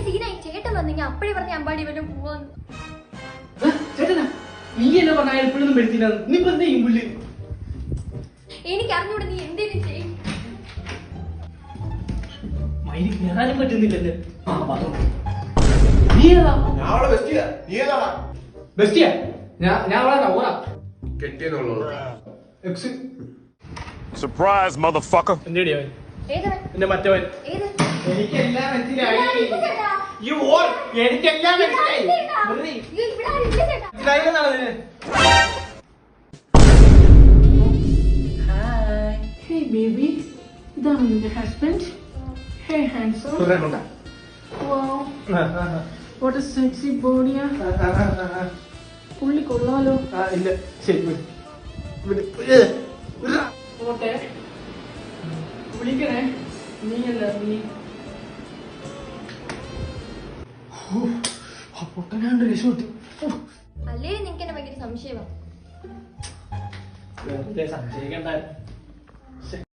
സീനായി ചേട്ടൻ വന്നെങ്കിൽ അപ്പഴേ പറഞ്ഞ അമ്പാടി വല്ലതും പോവാന്ന്. ചേട്ടനാ നീ എന്നെ പറഞ്ഞ എപ്പോഴൊന്നും പെടുത്തില്ല. നീ പറഞ്ഞ ഈ പുല്ല് എനിക്ക് അറിഞ്ഞൂടെ, നീ എന്തേലും ചെയ്യും. മൈരി ഞാനും പറ്റുന്നില്ലല്ലേ. നീ ഏതാ? ബെസ്റ്റിയാ? ഞാൻ അവളെ ലവറാ. Surprise, motherfucker. എന്റെടിയാ അവൻ? ഏതവൻ? എന്റെ മറ്റവൻ. ഏത്? എനിക്കെല്ലാം മനസ്സിലായി. ഇല്ല ചേട്ടാ. എനിക്കെല്ലാം മനസ്സിലായി. വെറുതെ അയ്യോ, ഇവിടെ ആരും ഇല്ല ചേട്ടാ. മനസ്സിലായില്ലെന്നാണ് ഇതിന്. Hi. Hey baby, ഇതാണ് നിന്റെ husband. Hey handsome. സുഖമുണ്ടാ? Wow, what a sexy body. പുള്ളി കൊള്ളാലോ. ഇല്ല ശരി പോട്ടെ. വിളിക്കണേ. നീയല്ല നീ. പൊട്ടനാണ്ട് രക്ഷപ്പെട്ടു. അല്ലേ നിനക്ക് എന്നെ ഭയങ്കര സംശയമാണ്. വെറുതെ സംശയിക്കണ്ട.